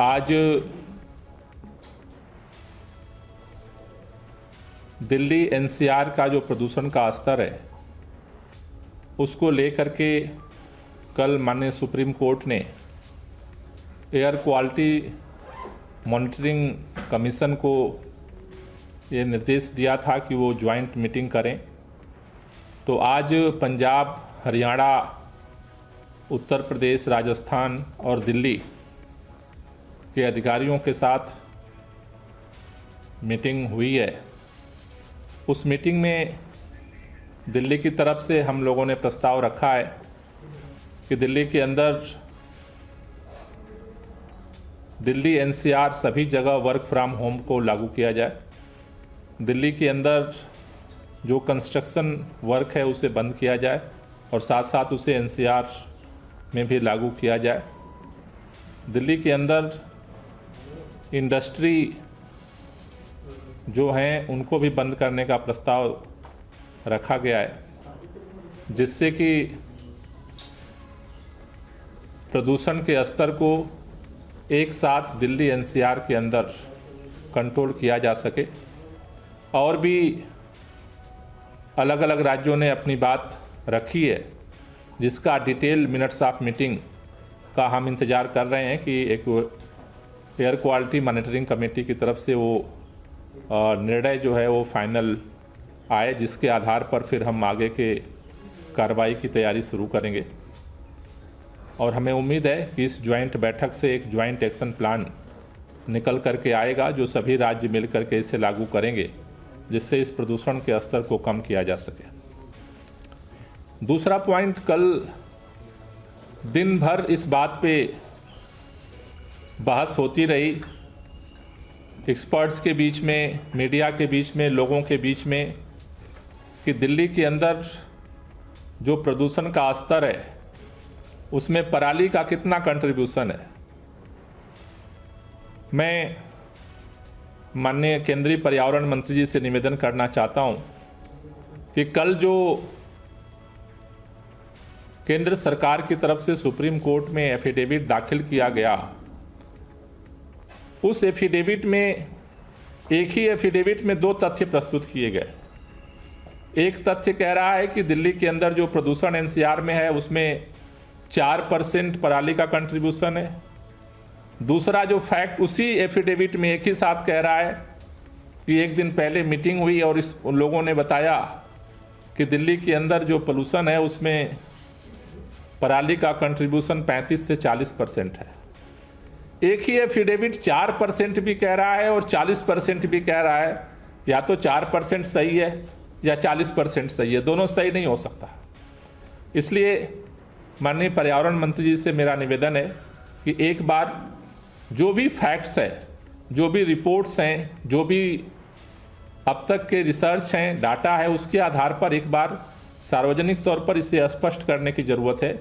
आज दिल्ली एनसीआर का जो प्रदूषण का स्तर है उसको लेकर के कल माननीय सुप्रीम कोर्ट ने एयर क्वालिटी मॉनिटरिंग कमीशन को ये निर्देश दिया था कि वो ज्वाइंट मीटिंग करें। तो आज पंजाब, हरियाणा, उत्तर प्रदेश, राजस्थान और दिल्ली के अधिकारियों के साथ मीटिंग हुई है। उस मीटिंग में दिल्ली की तरफ से हम लोगों ने प्रस्ताव रखा है कि दिल्ली के अंदर दिल्ली एनसीआर सभी जगह वर्क फ्रॉम होम को लागू किया जाए। दिल्ली के अंदर जो कंस्ट्रक्शन वर्क है उसे बंद किया जाए और साथ साथ उसे एनसीआर में भी लागू किया जाए। दिल्ली के अंदर इंडस्ट्री जो हैं उनको भी बंद करने का प्रस्ताव रखा गया है, जिससे कि प्रदूषण के स्तर को एक साथ दिल्ली एनसीआर के अंदर कंट्रोल किया जा सके। और भी अलग अलग राज्यों ने अपनी बात रखी है, जिसका डिटेल मिनट्स ऑफ मीटिंग का हम इंतज़ार कर रहे हैं कि एक एयर क्वालिटी मॉनिटरिंग कमेटी की तरफ से वो निर्णय जो है वो फाइनल आए, जिसके आधार पर फिर हम आगे के कार्रवाई की तैयारी शुरू करेंगे। और हमें उम्मीद है कि इस ज्वाइंट बैठक से एक ज्वाइंट एक्शन प्लान निकल करके आएगा जो सभी राज्य मिल करके इसे लागू करेंगे, जिससे इस प्रदूषण के स्तर को कम किया जा सके। दूसरा पॉइंट, कल दिन भर इस बात पे बहस होती रही, एक्सपर्ट्स के बीच में, मीडिया के बीच में, लोगों के बीच में, कि दिल्ली के अंदर जो प्रदूषण का स्तर है उसमें पराली का कितना कंट्रीब्यूशन है। मैं माननीय केंद्रीय पर्यावरण मंत्री जी से निवेदन करना चाहता हूं कि कल जो केंद्र सरकार की तरफ से सुप्रीम कोर्ट में एफिडेविट दाखिल किया गया, उस एफिडेविट में, एक ही एफिडेविट में दो तथ्य प्रस्तुत किए गए। एक तथ्य कह रहा है कि दिल्ली के अंदर जो प्रदूषण एनसीआर में है उसमें 4% पराली का कंट्रीब्यूशन है। दूसरा जो फैक्ट उसी एफिडेविट में एक ही साथ कह रहा है कि एक दिन पहले मीटिंग हुई और इस लोगों ने बताया कि दिल्ली के अंदर जो पोल्यूशन है उसमें पराली का कंट्रीब्यूशन 35 से 40% है। एक ही एफिडेविट 4% भी कह रहा है और 40% भी कह रहा है। या तो 4% सही है या 40% सही है, दोनों सही नहीं हो सकता। इसलिए माननीय पर्यावरण मंत्री जी से मेरा निवेदन है कि एक बार जो भी फैक्ट्स है, जो भी रिपोर्ट्स हैं, जो भी अब तक के रिसर्च हैं, डाटा है, उसके आधार पर एक बार सार्वजनिक तौर पर इसे स्पष्ट करने की ज़रूरत है।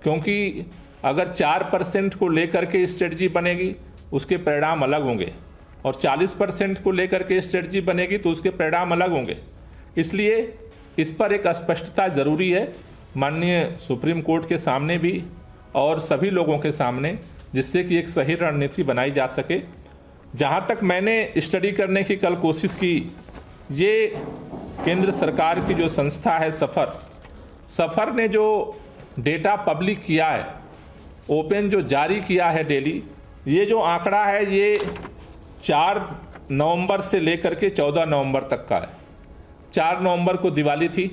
क्योंकि अगर 4% को लेकर के स्ट्रेटजी बनेगी उसके परिणाम अलग होंगे और 40% को लेकर के स्ट्रेटजी बनेगी तो उसके परिणाम अलग होंगे। इसलिए इस पर एक स्पष्टता ज़रूरी है माननीय सुप्रीम कोर्ट के सामने भी और सभी लोगों के सामने, जिससे कि एक सही रणनीति बनाई जा सके। जहाँ तक मैंने स्टडी करने की कल कोशिश की, ये केंद्र सरकार की जो संस्था है सफ़र ने जो डेटा पब्लिक किया है, ओपन जो जारी किया है डेली, ये जो आंकड़ा है ये 4 नवंबर से लेकर के 14 नवंबर तक का है। 4 नवंबर को दिवाली थी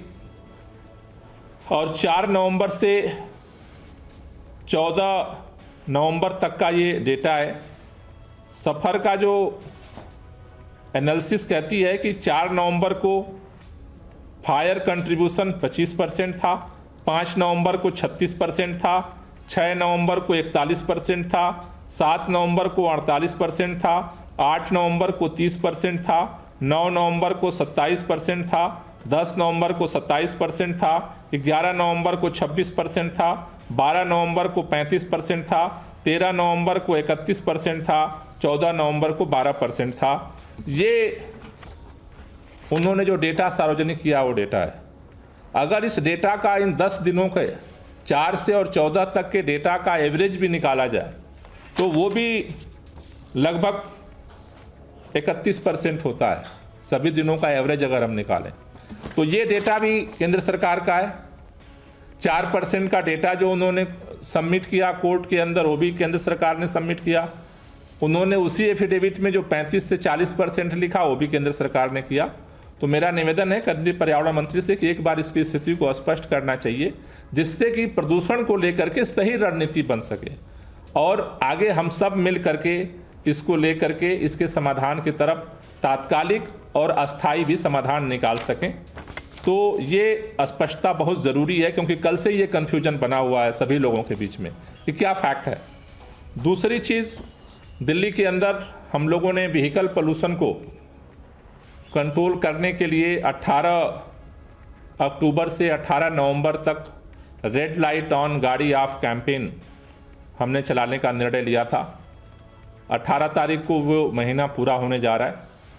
और 4 नवंबर से 14 नवंबर तक का ये डेटा है। सफ़र का जो एनालिसिस कहती है कि 4 नवंबर को फायर कंट्रीब्यूशन 25% था, 5 नवंबर को 36% था, 6 नवंबर को 41% था, 7 नवंबर को 48% था, 8 नवंबर को 30% था, 9 नवंबर को 27% था, 10 नवंबर को 27% था, 11 नवंबर को 26% था, 12 नवंबर को 35% था, 13 नवंबर को 31% था, 14 नवंबर को 12% था। ये उन्होंने जो डेटा सार्वजनिक किया वो डेटा है। अगर इस डेटा का इन 10 दिनों के 4 से और 14 तक के डेटा का एवरेज भी निकाला जाए तो वो भी लगभग 31% होता है, सभी दिनों का एवरेज अगर हम निकालें तो ये डेटा भी केंद्र सरकार का है। 4% का डेटा जो उन्होंने सबमिट किया कोर्ट के अंदर, वो भी केंद्र सरकार ने सबमिट किया। उन्होंने उसी एफिडेविट में जो 35 से 40% लिखा, वो भी केंद्र सरकार ने किया। तो मेरा निवेदन है केंद्रीय पर्यावरण मंत्री से कि एक बार इसकी स्थिति को स्पष्ट करना चाहिए, जिससे कि प्रदूषण को लेकर के सही रणनीति बन सके और आगे हम सब मिल करके इसको लेकर के इसके समाधान की तरफ तात्कालिक और अस्थायी भी समाधान निकाल सकें। तो ये स्पष्टता बहुत ज़रूरी है, क्योंकि कल से ये कन्फ्यूजन बना हुआ है सभी लोगों के बीच में कि क्या फैक्ट है। दूसरी चीज़, दिल्ली के अंदर हम लोगों ने व्हीकल पोल्यूशन को कंट्रोल करने के लिए 18 अक्टूबर से 18 नवंबर तक रेड लाइट ऑन गाड़ी ऑफ कैंपेन हमने चलाने का निर्णय लिया था। 18 तारीख को वो महीना पूरा होने जा रहा है।